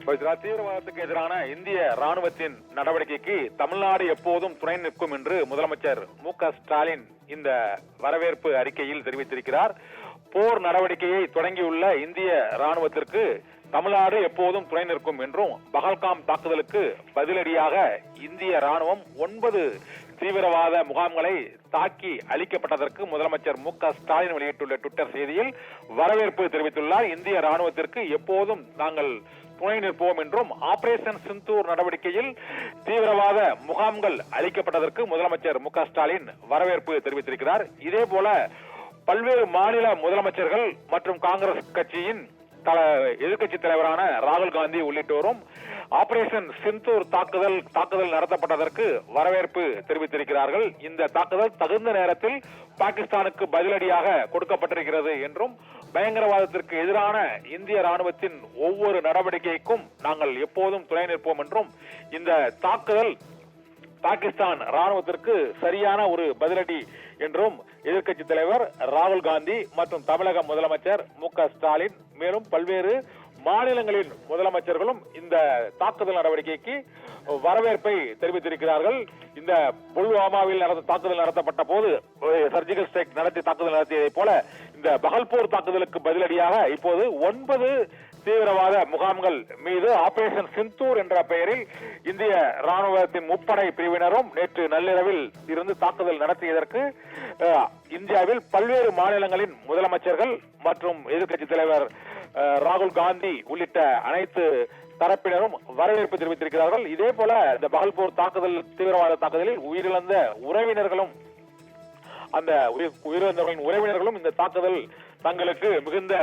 தீவிரவாதத்துக்கு எதிரான இந்திய ராணுவத்தின் நடவடிக்கைக்கு தமிழ்நாடு எப்போதும் துணை நிற்கும் என்று முதலமைச்சர் மு.க.ஸ்டாலின் இந்த வரவேற்பு அறிக்கையில் தெரிவித்திருக்கிறார். போர் நடவடிக்கையை தொடங்கியுள்ள இந்திய ராணுவத்திற்கு தமிழ்நாடு எப்போதும் துணை நிற்கும் என்றும், பகல்காம் தாக்குதலுக்கு பதிலடியாக இந்திய ராணுவம் 9 தீவிரவாத முகாம்களை தாக்கி அளிக்கப்பட்டதற்கு முதலமைச்சர் மு.க.ஸ்டாலின் வெளியிட்டுள்ள ட்விட்டர் செய்தியில் வரவேற்பு தெரிவித்துள்ளார். இந்திய ராணுவத்திற்கு எப்போதும் நாங்கள் துணை நிற்போம் என்றும், ஆபரேஷன் சிந்தூர் நடவடிக்கையில் தீவிரவாத முகாம்கள் அளிக்கப்பட்டதற்கு முதலமைச்சர் மு.க.ஸ்டாலின் வரவேற்பு தெரிவித்திருக்கிறார். இதே போல பல்வேறு மாநில முதலமைச்சர்கள் மற்றும் காங்கிரஸ் கட்சியின் எதிர்கட்சி தலைவரான ராகுல் காந்தி உள்ளிட்டோரும் ஆபரேஷன் சிந்தூர் தாக்குதல் நடத்தப்பட்டதற்கு வரவேற்பு தெரிவித்திருக்கிறார்கள். இந்த தாக்குதல் தகுந்த நேரத்தில் பாகிஸ்தானுக்கு பதிலடியாக கொடுக்கப்பட்டிருக்கிறது என்றும், பயங்கரவாதத்திற்கு எதிரான இந்திய ராணுவத்தின் ஒவ்வொரு நடவடிக்கைக்கும் நாங்கள் எப்போதும் துணை நிற்போம் என்றும், இந்த தாக்குதல் பாகிஸ்தான் ராணுவத்திற்கு சரியான ஒரு பதிலடி என்றும் எதிர்கட்சி தலைவர் ராகுல் காந்தி மற்றும் தமிழக முதலமைச்சர் மு.க.ஸ்டாலின் மேலும் பல்வேறு மாநிலங்களின் முதலமைச்சர்களும் இந்த தாக்குதல் நடவடிக்கைக்கு வரவேற்பை தெரிவித்திருக்கிறார்கள். இந்த புல்வாமாவில் தாக்குதல் நடத்தப்பட்ட போது சர்ஜிக்கல் ஸ்ட்ரைக் தாக்குதல் நடத்தியதை போல இந்த பகல்பூர் தாக்குதலுக்கு பதிலடியாக இப்போது 9 தீவிரவாத முகாம்கள் மீது ஆபரேஷன் சிந்தூர் என்ற பெயரில் இந்திய ராணுவத்தின் முப்படை பிரிவினரும் நேற்று நள்ளிரவில் இருந்து தாக்குதல் நடத்தியதற்கு இந்தியாவில் பல்வேறு மாநிலங்களின் முதலமைச்சர்கள் மற்றும் எதிர்கட்சி தலைவர் ராகுல் காந்தி உள்ளிட்ட அனைத்து தரப்பினரும் வரவேற்பு தெரிவித்திருக்கிறார்கள். இதே போல இந்த பகல்பூர் தீவிரவாத தாக்குதலில் உயிரிழந்த உறவினர்களும் உறவினர்களும் இந்த தாக்குதல் தங்களுக்கு மிகுந்த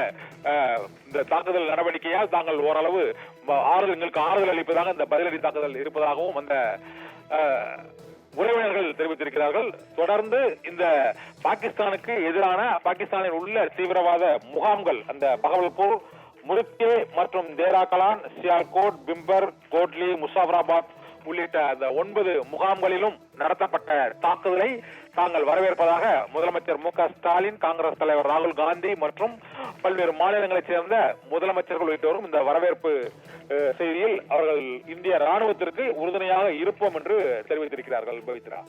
இந்த தாக்குதல் நடவடிக்கையால் தாங்கள் ஓரளவு எங்களுக்கு ஆறுதல் அளிப்பதாக இந்த பதிலடி தாக்குதல் இருப்பதாகவும் அந்த உறவினர்கள் தெரிவித்திருக்கிறார்கள். தொடர்ந்து இந்த பாகிஸ்தானுக்கு எதிரான பாகிஸ்தானில் உள்ள தீவிரவாத முகாம்கள் அந்த பகல்பூர், முருக்கே மற்றும் தேரா கலான், சியால்கோட், பிம்பர், கோட்லி, முசாஃபராபாத் உள்ளிட்ட அந்த 9 முகாம்களிலும் நடத்தப்பட்ட தாக்குதலை தாங்கள் வரவேற்பதாக முதலமைச்சர் மு.க.ஸ்டாலின், காங்கிரஸ் தலைவர் ராகுல் காந்தி மற்றும் பல்வேறு மாநிலங்களைச் சேர்ந்த முதலமைச்சர்கள் உள்ளிட்டோரும் இந்த வரவேற்பு செய்தியில் அவர்கள் இந்திய ராணுவத்திற்கு உறுதுணையாக இருப்போம் என்று தெரிவித்திருக்கிறார்கள். பவித்ரா.